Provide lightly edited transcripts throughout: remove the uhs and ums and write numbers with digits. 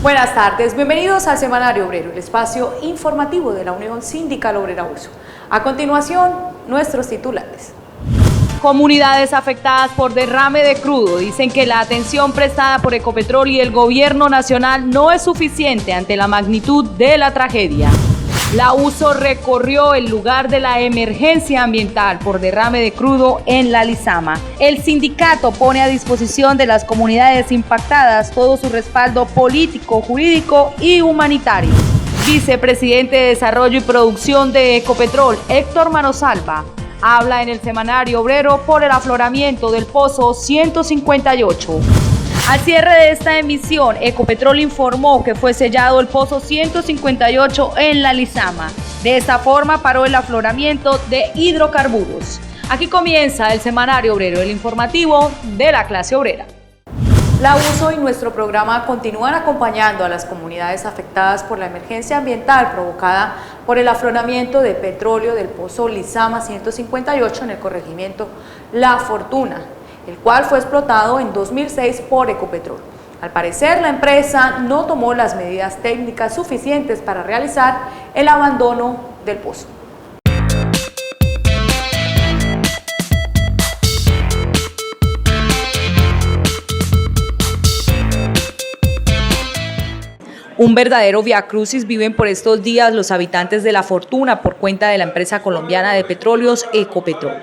Buenas tardes, bienvenidos al Semanario Obrero, el espacio informativo de la Unión Sindical Obrera USO. A continuación, nuestros titulares. Comunidades afectadas por derrame de crudo dicen que la atención prestada por Ecopetrol y el gobierno nacional no es suficiente ante la magnitud de la tragedia. La USO recorrió el lugar de la emergencia ambiental por derrame de crudo en La Lizama. El sindicato pone a disposición de las comunidades impactadas todo su respaldo político, jurídico y humanitario. Vicepresidente de Desarrollo y Producción de Ecopetrol, Héctor Manosalva, habla en el Semanario Obrero por el afloramiento del Pozo 158. Al cierre de esta emisión, Ecopetrol informó que fue sellado el Pozo 158 en La Lizama. De esta forma paró el afloramiento de hidrocarburos. Aquí comienza el Semanario Obrero, el informativo de la clase obrera. La USO y nuestro programa continúan acompañando a las comunidades afectadas por la emergencia ambiental provocada por el afloramiento de petróleo del Pozo Lizama 158 en el corregimiento La Fortuna, el cual fue explotado en 2006 por Ecopetrol. Al parecer, la empresa no tomó las medidas técnicas suficientes para realizar el abandono del pozo. Un verdadero viacrucis viven por estos días los habitantes de La Fortuna por cuenta de la empresa colombiana de petróleos Ecopetrol.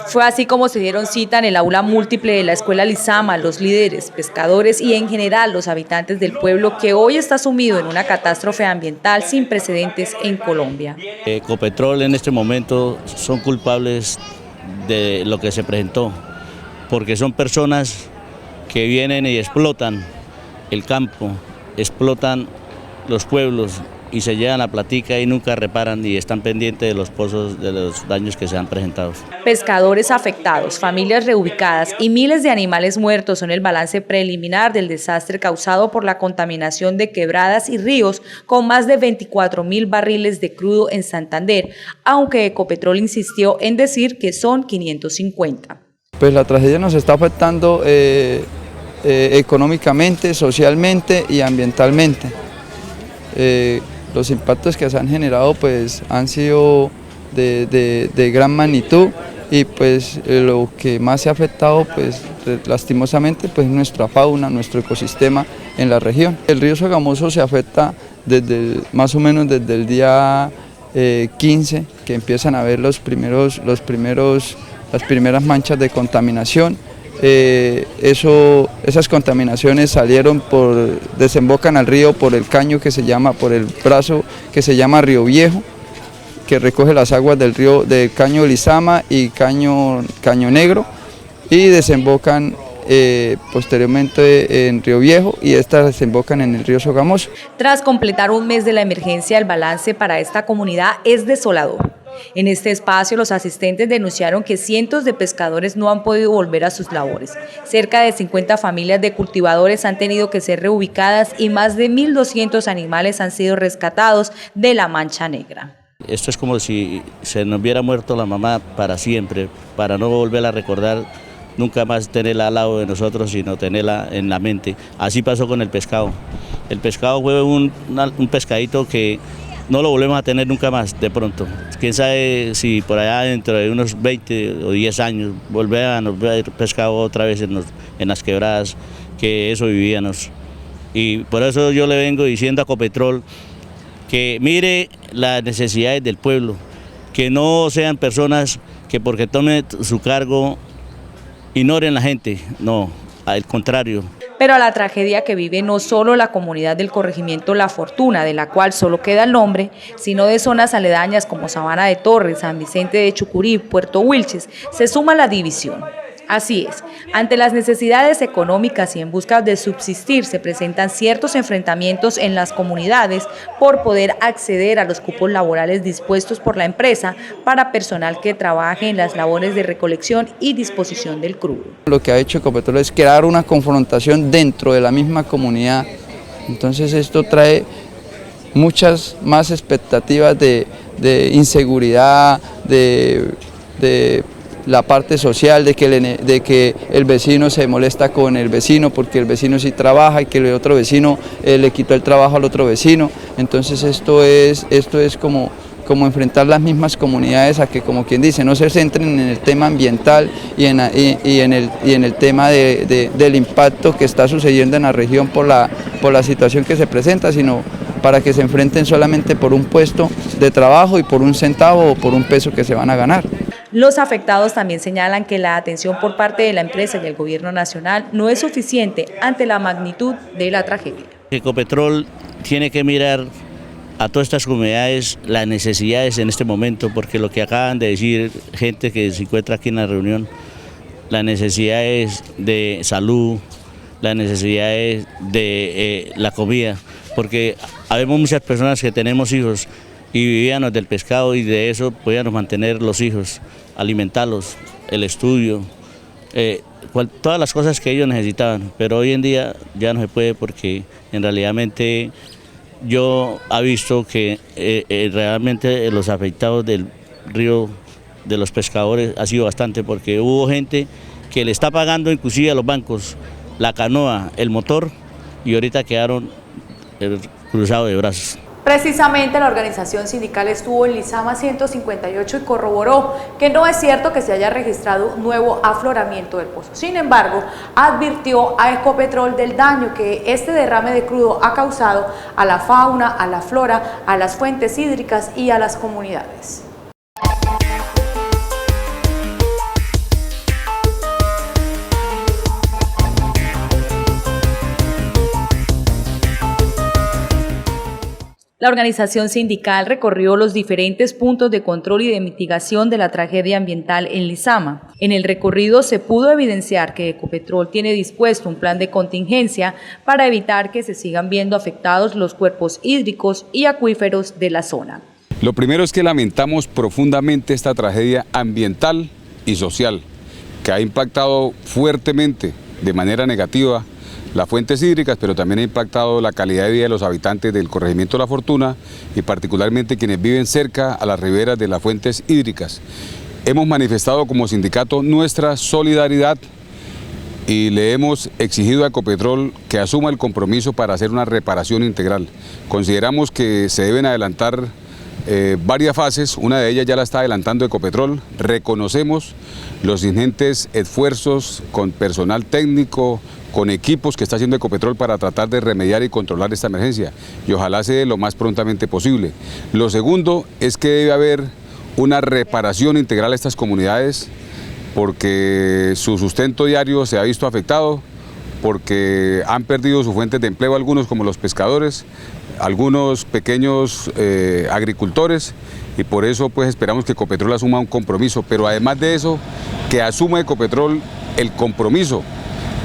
Fue así como se dieron cita en el aula múltiple de la Escuela Lizama los líderes, pescadores y en general los habitantes del pueblo que hoy está sumido en una catástrofe ambiental sin precedentes en Colombia. Ecopetrol en este momento son culpables de lo que se presentó, porque son personas que vienen y explotan el campo, explotan los pueblos y se llevan la platica y nunca reparan y están pendientes de los pozos, de los daños que se han presentado. Pescadores afectados, familias reubicadas y miles de animales muertos son el balance preliminar del desastre causado por la contaminación de quebradas y ríos con más de 24.000 barriles de crudo en Santander, aunque Ecopetrol insistió en decir que son 550. Pues la tragedia nos está afectando económicamente, socialmente y ambientalmente. Los impactos que se han generado pues han sido de gran magnitud y pues lo que más se ha afectado pues lastimosamente pues nuestra fauna, nuestro ecosistema en la región. El río Sogamoso se afecta más o menos desde el día 15 que empiezan a ver las primeras manchas de contaminación. Esas contaminaciones desembocan al río por el caño que se llama, por el brazo que se llama Río Viejo, que recoge las aguas del río del caño Lizama y caño Negro, y desembocan posteriormente en Río Viejo y estas desembocan en el río Sogamoso. Tras completar un mes de la emergencia, el balance para esta comunidad es desolador. En este espacio, los asistentes denunciaron que cientos de pescadores no han podido volver a sus labores. Cerca de 50 familias de cultivadores han tenido que ser reubicadas y más de 1.200 animales han sido rescatados de la mancha negra. Esto es como si se nos hubiera muerto la mamá para siempre, para no volver a recordar nunca más tenerla al lado de nosotros, sino tenerla en la mente. Así pasó con el pescado. El pescado fue un pescadito que no lo volvemos a tener nunca más de pronto. Quién sabe si por allá dentro de unos 20 o 10 años volvemos a ver pescado otra vez en las quebradas, que eso vivíamos. Y por eso yo le vengo diciendo a Ecopetrol que mire las necesidades del pueblo, que no sean personas que porque tomen su cargo ignoren a la gente, no, al contrario. Pero a la tragedia que vive no solo la comunidad del corregimiento La Fortuna, de la cual solo queda el nombre, sino de zonas aledañas como Sabana de Torres, San Vicente de Chucurí, Puerto Wilches, se suma la división. Así es, ante las necesidades económicas y en busca de subsistir se presentan ciertos enfrentamientos en las comunidades por poder acceder a los cupos laborales dispuestos por la empresa para personal que trabaje en las labores de recolección y disposición del crudo. Lo que ha hecho Ecopetrol es crear una confrontación dentro de la misma comunidad, entonces esto trae muchas más expectativas de inseguridad, de la parte social, de que el vecino se molesta con el vecino porque el vecino sí trabaja y que el otro vecino le quitó el trabajo al otro vecino. Entonces esto es como enfrentar las mismas comunidades a que, como quien dice, no se centren en el tema ambiental y en el tema del impacto que está sucediendo en la región por la situación que se presenta, sino para que se enfrenten solamente por un puesto de trabajo y por un centavo o por un peso que se van a ganar. Los afectados también señalan que la atención por parte de la empresa y del gobierno nacional no es suficiente ante la magnitud de la tragedia. Ecopetrol tiene que mirar a todas estas comunidades las necesidades en este momento, porque lo que acaban de decir gente que se encuentra aquí en la reunión, las necesidades de salud, las necesidades de la comida, porque habemos muchas personas que tenemos hijos y vivíamos del pescado y de eso podíamos mantener los hijos, alimentarlos, el estudio, todas las cosas que ellos necesitaban, pero hoy en día ya no se puede porque en realidad yo he visto que realmente los afectados del río de los pescadores ha sido bastante, porque hubo gente que le está pagando inclusive a los bancos la canoa, el motor, y ahorita quedaron cruzados de brazos. Precisamente la organización sindical estuvo en Lizama 158 y corroboró que no es cierto que se haya registrado un nuevo afloramiento del pozo. Sin embargo, advirtió a Ecopetrol del daño que este derrame de crudo ha causado a la fauna, a la flora, a las fuentes hídricas y a las comunidades. La organización sindical recorrió los diferentes puntos de control y de mitigación de la tragedia ambiental en Lizama. En el recorrido se pudo evidenciar que Ecopetrol tiene dispuesto un plan de contingencia para evitar que se sigan viendo afectados los cuerpos hídricos y acuíferos de la zona. Lo primero es que lamentamos profundamente esta tragedia ambiental y social que ha impactado fuertemente de manera negativa las fuentes hídricas, pero también ha impactado la calidad de vida de los habitantes del corregimiento La Fortuna y particularmente quienes viven cerca a las riberas de las fuentes hídricas. Hemos manifestado como sindicato nuestra solidaridad y le hemos exigido a Ecopetrol que asuma el compromiso para hacer una reparación integral. Consideramos que se deben adelantar varias fases, una de ellas ya la está adelantando Ecopetrol. Reconocemos los ingentes esfuerzos con personal técnico, con equipos que está haciendo Ecopetrol para tratar de remediar y controlar esta emergencia, y ojalá se dé lo más prontamente posible. Lo segundo es que debe haber una reparación integral a estas comunidades, porque su sustento diario se ha visto afectado, porque han perdido sus fuentes de empleo algunos, como los pescadores, algunos pequeños agricultores, y por eso pues esperamos que Ecopetrol asuma un compromiso, pero además de eso, que asuma Ecopetrol el compromiso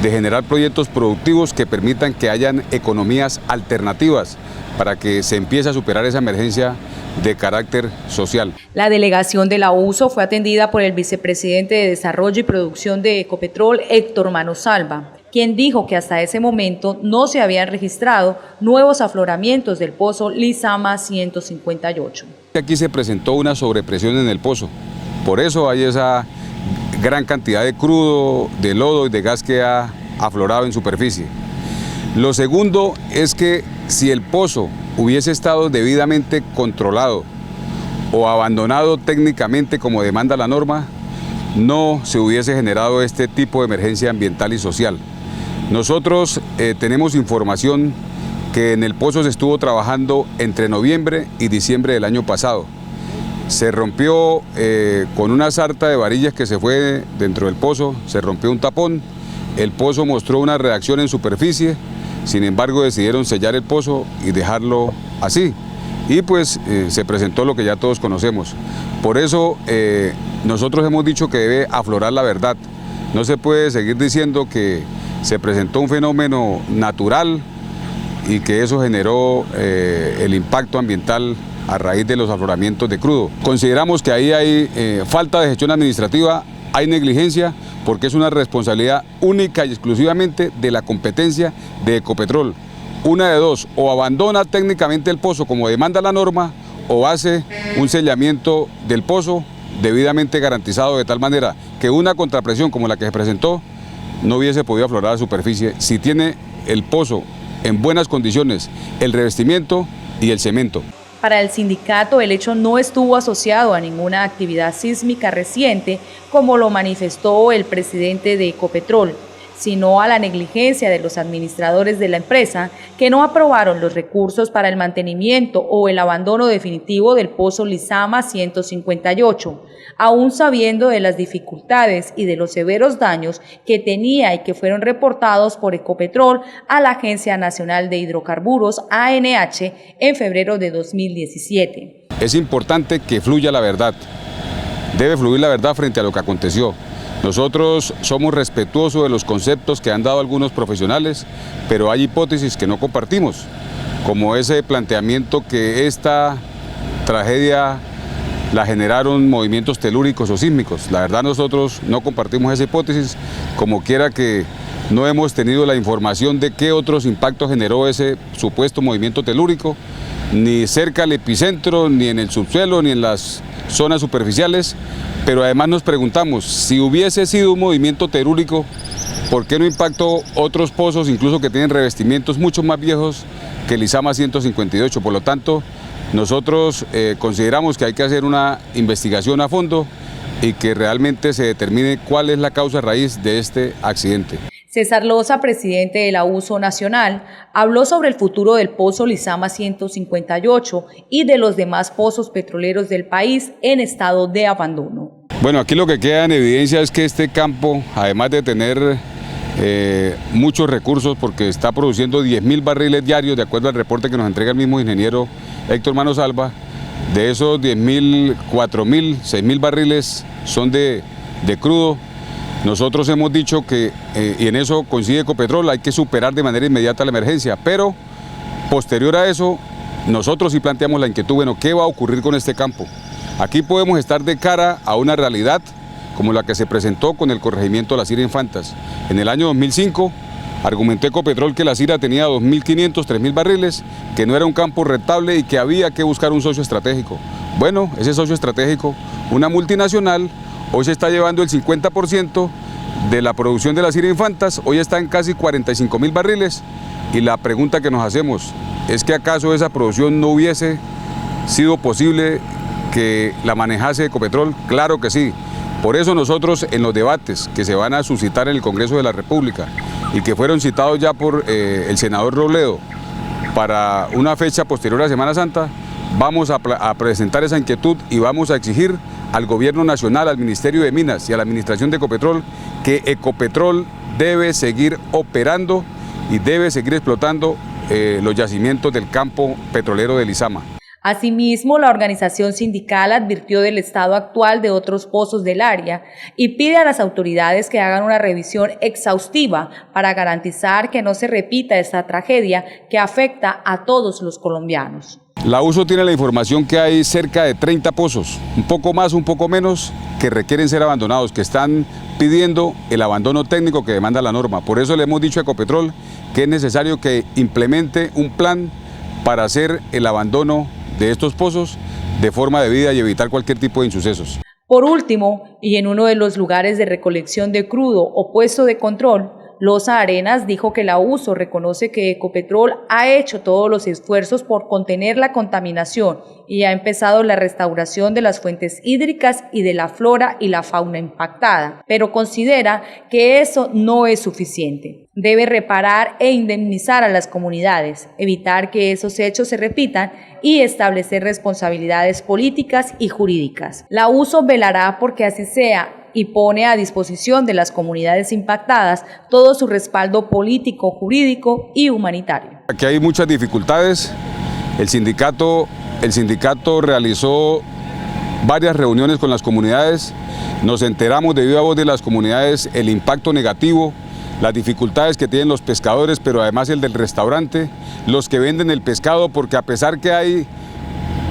de generar proyectos productivos que permitan que hayan economías alternativas para que se empiece a superar esa emergencia de carácter social. La delegación de la USO fue atendida por el vicepresidente de Desarrollo y Producción de Ecopetrol, Héctor Manosalva, quien dijo que hasta ese momento no se habían registrado nuevos afloramientos del pozo Lizama 158. Aquí se presentó una sobrepresión en el pozo, por eso hay esa gran cantidad de crudo, de lodo y de gas que ha aflorado en superficie. Lo segundo es que si el pozo hubiese estado debidamente controlado o abandonado técnicamente como demanda la norma, no se hubiese generado este tipo de emergencia ambiental y social. Nosotros tenemos información que en el pozo se estuvo trabajando entre noviembre y diciembre del año pasado. Se rompió con una sarta de varillas que se fue dentro del pozo, se rompió un tapón, el pozo mostró una reacción en superficie, sin embargo decidieron sellar el pozo y dejarlo así. Y pues se presentó lo que ya todos conocemos. Por eso nosotros hemos dicho que debe aflorar la verdad. No se puede seguir diciendo que se presentó un fenómeno natural y que eso generó el impacto ambiental a raíz de los afloramientos de crudo. Consideramos que ahí hay falta de gestión administrativa, hay negligencia, porque es una responsabilidad única y exclusivamente de la competencia de Ecopetrol. Una de dos, o abandona técnicamente el pozo como demanda la norma, o hace un sellamiento del pozo debidamente garantizado de tal manera que una contrapresión como la que se presentó no hubiese podido aflorar a la superficie si tiene el pozo en buenas condiciones, el revestimiento y el cemento. Para el sindicato, el hecho no estuvo asociado a ninguna actividad sísmica reciente, como lo manifestó el presidente de Ecopetrol, sino a la negligencia de los administradores de la empresa que no aprobaron los recursos para el mantenimiento o el abandono definitivo del pozo Lizama 158, aún sabiendo de las dificultades y de los severos daños que tenía y que fueron reportados por Ecopetrol a la Agencia Nacional de Hidrocarburos, ANH, en febrero de 2017. Es importante que fluya la verdad. Debe fluir la verdad frente a lo que aconteció. Nosotros somos respetuosos de los conceptos que han dado algunos profesionales, pero hay hipótesis que no compartimos, como ese planteamiento que esta tragedia la generaron movimientos telúricos o sísmicos. La verdad nosotros no compartimos esa hipótesis, como quiera que no hemos tenido la información de qué otros impactos generó ese supuesto movimiento telúrico, ni cerca al epicentro, ni en el subsuelo, ni en las zonas superficiales, pero además nos preguntamos, si hubiese sido un movimiento telúrico, ¿por qué no impactó otros pozos, incluso que tienen revestimientos mucho más viejos que el Lizama 158? Por lo tanto, nosotros consideramos que hay que hacer una investigación a fondo y que realmente se determine cuál es la causa raíz de este accidente. César Loza, presidente de la USO Nacional, habló sobre el futuro del pozo Lizama 158 y de los demás pozos petroleros del país en estado de abandono. Bueno, aquí lo que queda en evidencia es que este campo, además de tener muchos recursos, porque está produciendo 10.000 barriles diarios, de acuerdo al reporte que nos entrega el mismo ingeniero Héctor Manosalva, de esos 10.000, 4.000, 6.000 barriles son de crudo. Nosotros hemos dicho que, y en eso coincide Ecopetrol, hay que superar de manera inmediata la emergencia, pero posterior a eso, nosotros sí planteamos la inquietud, bueno, ¿qué va a ocurrir con este campo? Aquí podemos estar de cara a una realidad como la que se presentó con el corregimiento de la Cira Infantas. En el año 2005, argumentó Ecopetrol que la Cira tenía 2.500, 3.000 barriles, que no era un campo rentable y que había que buscar un socio estratégico. Bueno, ese socio estratégico, una multinacional, hoy se está llevando el 50% de la producción de la Cira Infantas, hoy está en casi 45.000 barriles y la pregunta que nos hacemos es que acaso esa producción no hubiese sido posible que la manejase Ecopetrol. Claro que sí. Por eso nosotros en los debates que se van a suscitar en el Congreso de la República y que fueron citados ya por el senador Robledo para una fecha posterior a Semana Santa, vamos a presentar esa inquietud y vamos a exigir al Gobierno Nacional, al Ministerio de Minas y a la Administración de Ecopetrol que Ecopetrol debe seguir operando y debe seguir explotando los yacimientos del campo petrolero de Lizama. Asimismo, la organización sindical advirtió del estado actual de otros pozos del área y pide a las autoridades que hagan una revisión exhaustiva para garantizar que no se repita esta tragedia que afecta a todos los colombianos. La USO tiene la información que hay cerca de 30 pozos, un poco más, un poco menos, que requieren ser abandonados, que están pidiendo el abandono técnico que demanda la norma. Por eso le hemos dicho a Ecopetrol que es necesario que implemente un plan para hacer el abandono de estos pozos de forma debida y evitar cualquier tipo de insucesos. Por último, y en uno de los lugares de recolección de crudo o puesto de control, Loza Arenas dijo que la USO reconoce que Ecopetrol ha hecho todos los esfuerzos por contener la contaminación y ha empezado la restauración de las fuentes hídricas y de la flora y la fauna impactada, pero considera que eso no es suficiente. Debe reparar e indemnizar a las comunidades, evitar que esos hechos se repitan y establecer responsabilidades políticas y jurídicas. La USO velará porque así sea y pone a disposición de las comunidades impactadas todo su respaldo político, jurídico y humanitario. Aquí hay muchas dificultades. El sindicato realizó varias reuniones con las comunidades. Nos enteramos de viva voz de las comunidades el impacto negativo, las dificultades que tienen los pescadores, pero además el del restaurante, los que venden el pescado, porque a pesar que hay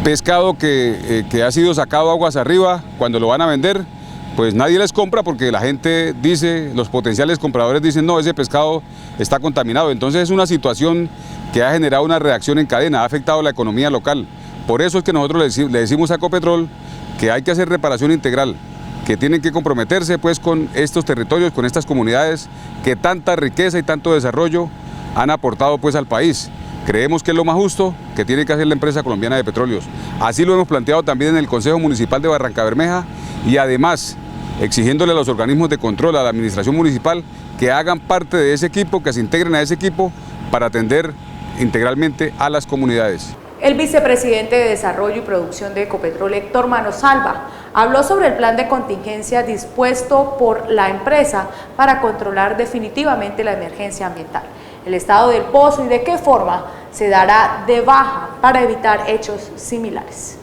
pescado que ha sido sacado aguas arriba, cuando lo van a vender, pues nadie les compra porque la gente dice, los potenciales compradores dicen, no, ese pescado está contaminado. Entonces es una situación que ha generado una reacción en cadena, ha afectado la economía local. Por eso es que nosotros le decimos a Ecopetrol que hay que hacer reparación integral, que tienen que comprometerse pues con estos territorios, con estas comunidades que tanta riqueza y tanto desarrollo han aportado pues al país. Creemos que es lo más justo que tiene que hacer la empresa colombiana de petróleos. Así lo hemos planteado también en el Consejo Municipal de Barrancabermeja y además exigiéndole a los organismos de control, a la administración municipal, que hagan parte de ese equipo, que se integren a ese equipo para atender integralmente a las comunidades. El vicepresidente de Desarrollo y Producción de Ecopetrol, Héctor Manosalva, habló sobre el plan de contingencia dispuesto por la empresa para controlar definitivamente la emergencia ambiental, el estado del pozo y de qué forma se dará de baja para evitar hechos similares.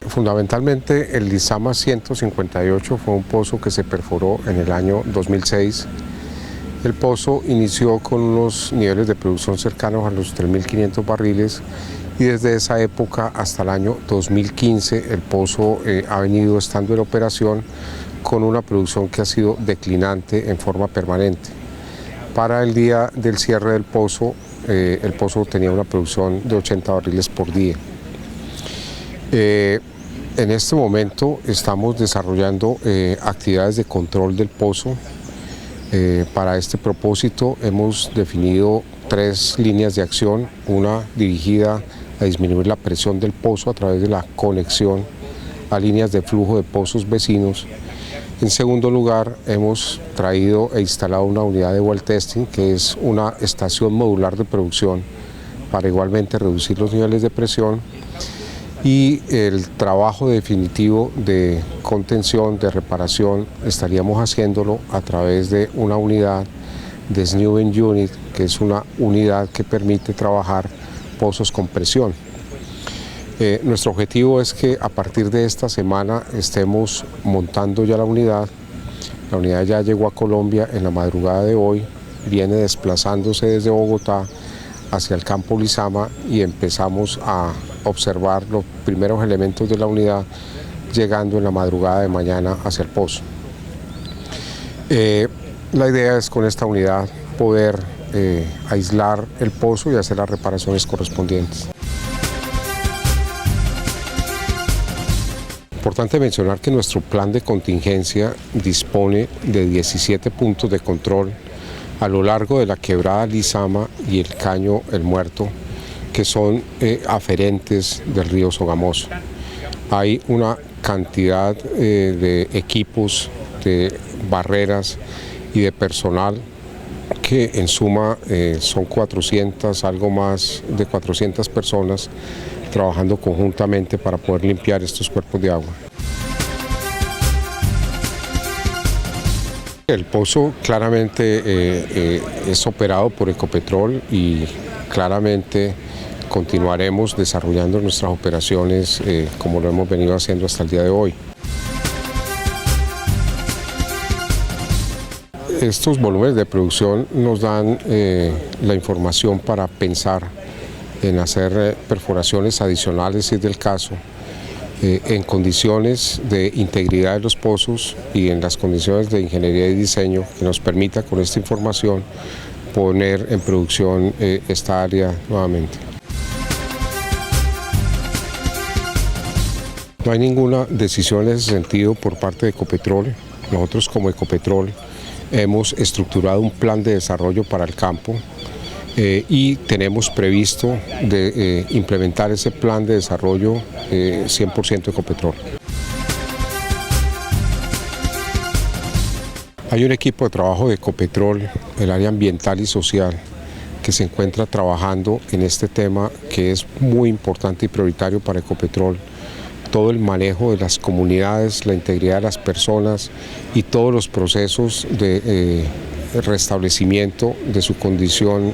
Fundamentalmente el Lizama 158 fue un pozo que se perforó en el año 2006. El pozo inició con unos niveles de producción cercanos a los 3.500 barriles y desde esa época hasta el año 2015 el pozo ha venido estando en operación con una producción que ha sido declinante en forma permanente. Para el día del cierre del pozo, el pozo tenía una producción de 80 barriles por día. En este momento estamos desarrollando actividades de control del pozo. Para este propósito hemos definido 3 líneas de acción, una dirigida a disminuir la presión del pozo a través de la conexión a líneas de flujo de pozos vecinos. En segundo lugar, hemos traído e instalado una unidad de well testing, que es una estación modular de producción para igualmente reducir los niveles de presión. Y el trabajo definitivo de contención, de reparación, estaríamos haciéndolo a través de una unidad de Snewing Unit, que es una unidad que permite trabajar pozos con presión. Nuestro objetivo es que a partir de esta semana estemos montando ya la unidad. La unidad ya llegó a Colombia en la madrugada de hoy, viene desplazándose desde Bogotá hacia el campo Lizama y empezamos a observar los primeros elementos de la unidad llegando en la madrugada de mañana hacia el pozo. La idea es con esta unidad poder aislar el pozo y hacer las reparaciones correspondientes. Importante mencionar que nuestro plan de contingencia dispone de 17 puntos de control a lo largo de la quebrada Lizama y el caño El Muerto, que son aferentes del río Sogamoso. Hay una cantidad de equipos, de barreras y de personal que en suma son 400, algo más de 400 personas trabajando conjuntamente para poder limpiar estos cuerpos de agua. El pozo claramente es operado por Ecopetrol y claramente continuaremos desarrollando nuestras operaciones como lo hemos venido haciendo hasta el día de hoy. Estos volúmenes de producción nos dan la información para pensar en hacer perforaciones adicionales si es del caso en condiciones de integridad de los pozos y en las condiciones de ingeniería y diseño que nos permita con esta información poner en producción esta área nuevamente. No hay ninguna decisión en ese sentido por parte de Ecopetrol. Nosotros como Ecopetrol hemos estructurado un plan de desarrollo para el campo y tenemos previsto de implementar ese plan de desarrollo 100% Ecopetrol. Hay un equipo de trabajo de Ecopetrol, el área ambiental y social, que se encuentra trabajando en este tema que es muy importante y prioritario para Ecopetrol. Todo el manejo de las comunidades, la integridad de las personas y todos los procesos de restablecimiento de su condición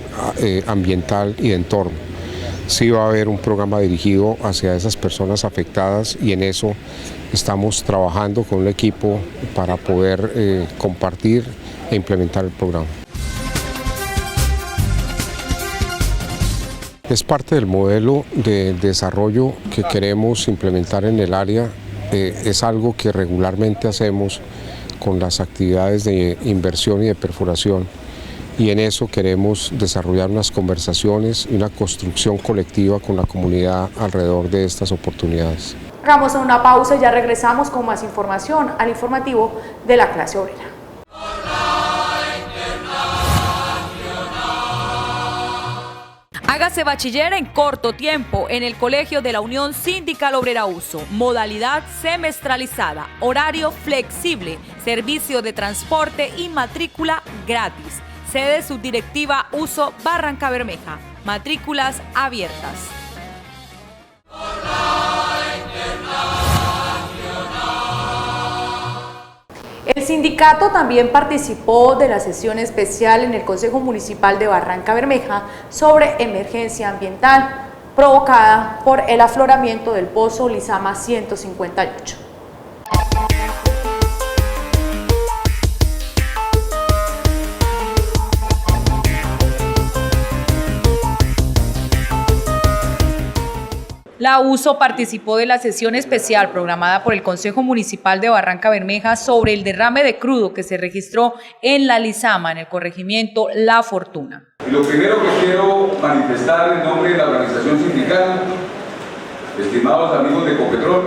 ambiental y de entorno. Sí va a haber un programa dirigido hacia esas personas afectadas y en eso estamos trabajando con un equipo para poder compartir e implementar el programa. Es parte del modelo de desarrollo que queremos implementar en el área, es algo que regularmente hacemos con las actividades de inversión y de perforación y en eso queremos desarrollar unas conversaciones y una construcción colectiva con la comunidad alrededor de estas oportunidades. Hagamos una pausa y ya regresamos con más información al informativo de la clase obrera. Hágase bachiller en corto tiempo en el Colegio de la Unión Sindical Obrera Uso. Modalidad semestralizada, horario flexible, servicio de transporte y matrícula gratis. Sede Subdirectiva Uso Barrancabermeja. Matrículas abiertas. El sindicato también participó de la sesión especial en el Consejo Municipal de Barrancabermeja sobre emergencia ambiental provocada por el afloramiento del pozo Lizama 158. La USO participó de la sesión especial programada por el Consejo Municipal de Barrancabermeja sobre el derrame de crudo que se registró en la Lizama, en el corregimiento La Fortuna. Y lo primero que quiero manifestar en nombre de la organización sindical, estimados amigos de Ecopetrol,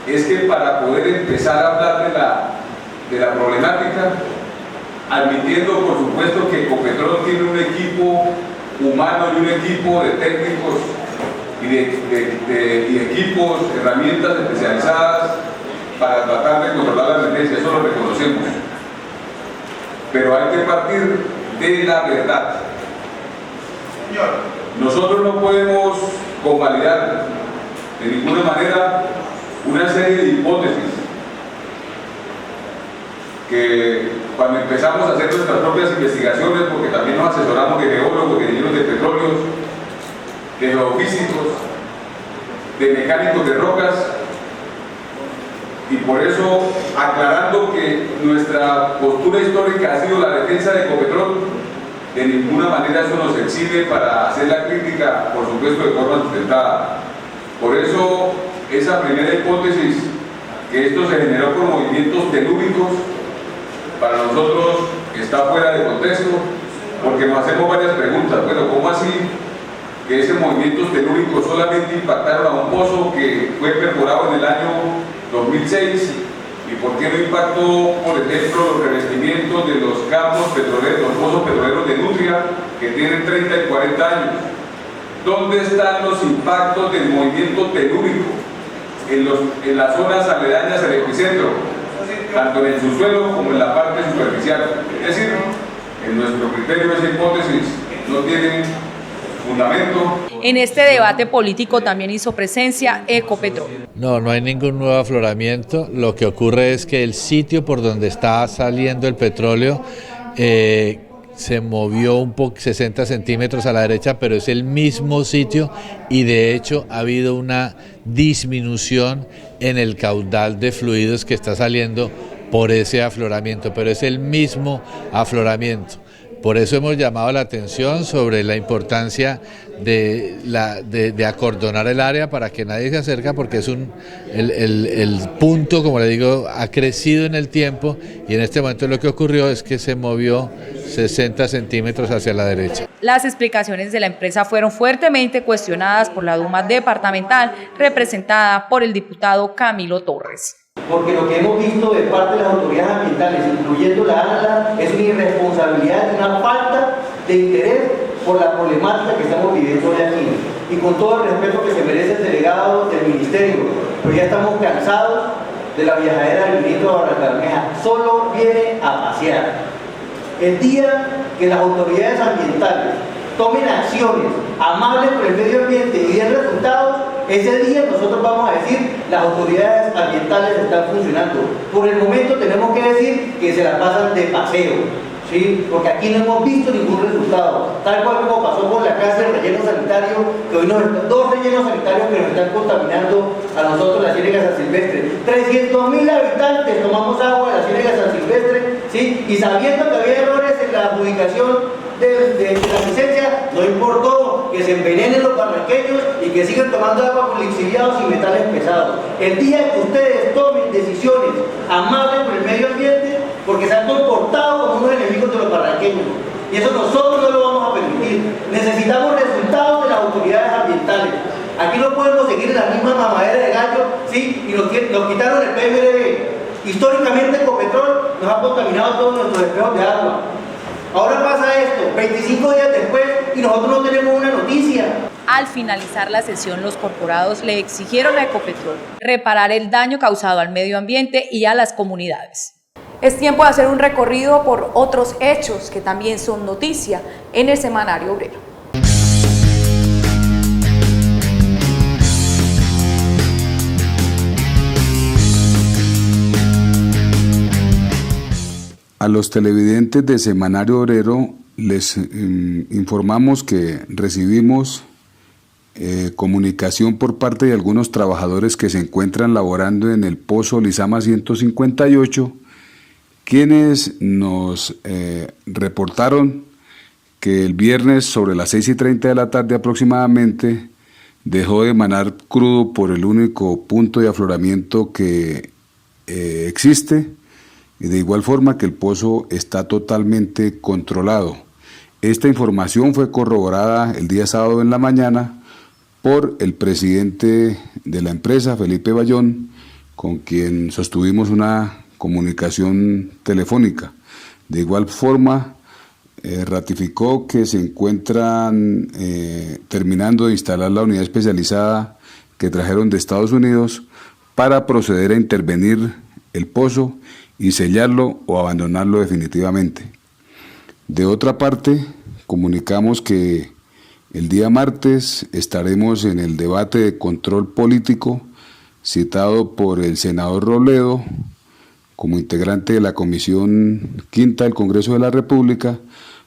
es que para poder empezar a hablar de la problemática, admitiendo por supuesto que Ecopetrol tiene un equipo humano y un equipo de técnicos y equipos, herramientas especializadas para tratar de controlar la emergencia, eso lo reconocemos. Pero hay que partir de la verdad. Nosotros no podemos convalidar de ninguna manera una serie de hipótesis que cuando empezamos a hacer nuestras propias investigaciones, porque también nos asesoramos de geólogos, de ingenieros de petróleos, de geofísicos, de mecánicos de rocas, y por eso, aclarando que nuestra postura histórica ha sido la defensa de Ecopetrol, de ninguna manera eso nos exime para hacer la crítica, por supuesto, de forma sustentada. Por eso, esa primera hipótesis, que esto se generó por movimientos telúricos, para nosotros está fuera de contexto, porque nos hacemos varias preguntas. Bueno, ¿cómo así que ese movimientos telúricos solamente impactaron a un pozo que fue perforado en el año 2006? ¿Y por qué no impactó, por ejemplo, los revestimientos de los campos petroleros, los pozos petroleros de Nutria, que tienen 30 y 40 años? ¿Dónde están los impactos del movimiento telúrico en las zonas aledañas al epicentro, tanto en el subsuelo como en la parte superficial? Es decir, en nuestro criterio esa hipótesis no tiene fundamento. En este debate político también hizo presencia Ecopetrol. No hay ningún nuevo afloramiento. Lo que ocurre es que el sitio por donde está saliendo el petróleo se movió un poco 60 centímetros a la derecha, pero es el mismo sitio y de hecho ha habido una disminución en el caudal de fluidos que está saliendo por ese afloramiento, pero es el mismo afloramiento. Por eso hemos llamado la atención sobre la importancia de acordonar el área para que nadie se acerque, porque es el punto, como le digo, ha crecido en el tiempo y en este momento lo que ocurrió es que se movió 60 centímetros hacia la derecha. Las explicaciones de la empresa fueron fuertemente cuestionadas por la Duma departamental, representada por el diputado Camilo Torres. Porque lo que hemos visto de parte de las autoridades ambientales, incluyendo la ANLA, es una irresponsabilidad y una falta de interés por la problemática que estamos viviendo hoy aquí. Y con todo el respeto que se merece el delegado del ministerio, pues ya estamos cansados de la viajadera del ministro de Barrancabermeja. Solo viene a pasear. El día que las autoridades ambientales tomen acciones amables con el medio ambiente y den resultados, ese día nosotros vamos a decir las autoridades ambientales están funcionando. Por el momento tenemos que decir que se la pasan de paseo, ¿sí? Porque aquí no hemos visto ningún resultado, tal cual como pasó con la casa del relleno sanitario, que hoy dos rellenos sanitarios que nos están contaminando a nosotros, la Ciénaga San Silvestre. 300.000 habitantes tomamos agua de la Ciénaga San Silvestre, ¿sí? Y sabiendo que había errores en la adjudicación de la licencia, no importó que se envenenen los barranqueños y que sigan tomando agua con lixiviados y metales pesados. El día que ustedes tomen decisiones amables por el medio ambiente, porque se han comportado como unos enemigos de los barranqueños, y eso nosotros no lo vamos a permitir. Necesitamos resultados de las autoridades ambientales. Aquí no podemos seguir en la misma mamadera de gallo, ¿sí? Y nos quitaron el PMDB. Históricamente Ecopetrol nos ha contaminado todos nuestros espejos de agua. Ahora pasa esto, 25 días después, y nosotros no tenemos una noticia. Al finalizar la sesión, los corporados le exigieron a Ecopetrol reparar el daño causado al medio ambiente y a las comunidades. Es tiempo de hacer un recorrido por otros hechos que también son noticia en el Semanario Obrero. A los televidentes de Semanario Obrero les informamos que recibimos comunicación por parte de algunos trabajadores que se encuentran laborando en el Pozo Lizama 158, quienes nos reportaron que el viernes sobre las 6:30 de la tarde aproximadamente dejó de emanar crudo por el único punto de afloramiento que existe, y de igual forma que el pozo está totalmente controlado. Esta información fue corroborada el día sábado en la mañana por el presidente de la empresa, Felipe Bayón, con quien sostuvimos una comunicación telefónica. De igual forma, ratificó que se encuentran terminando de instalar la unidad especializada que trajeron de Estados Unidos para proceder a intervenir el pozo y sellarlo o abandonarlo definitivamente. De otra parte, comunicamos que el día martes estaremos en el debate de control político citado por el senador Robledo como integrante de la Comisión Quinta del Congreso de la República,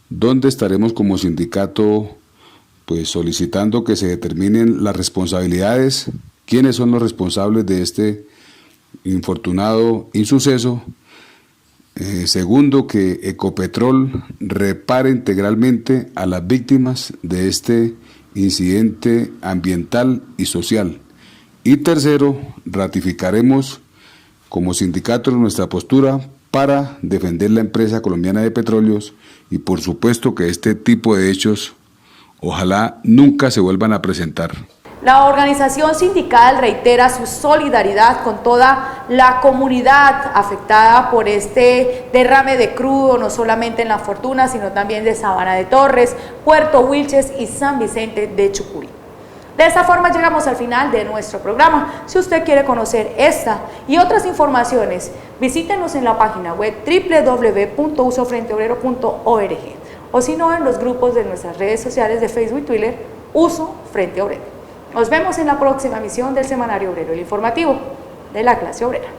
donde estaremos como sindicato pues solicitando que se determinen las responsabilidades, quiénes son los responsables de este infortunado insuceso. Segundo, que Ecopetrol repare integralmente a las víctimas de este incidente ambiental y social. Y tercero, ratificaremos como sindicato nuestra postura para defender la empresa colombiana de petróleos y por supuesto que este tipo de hechos ojalá nunca se vuelvan a presentar. La organización sindical reitera su solidaridad con toda la comunidad afectada por este derrame de crudo, no solamente en La Fortuna, sino también de Sabana de Torres, Puerto Wilches y San Vicente de Chucurí. De esta forma llegamos al final de nuestro programa. Si usted quiere conocer esta y otras informaciones, visítenos en la página web www.usofrenteobrero.org o si no en los grupos de nuestras redes sociales de Facebook y Twitter, Uso Frente Obrero. Nos vemos en la próxima emisión del Semanario Obrero, el informativo de la clase obrera.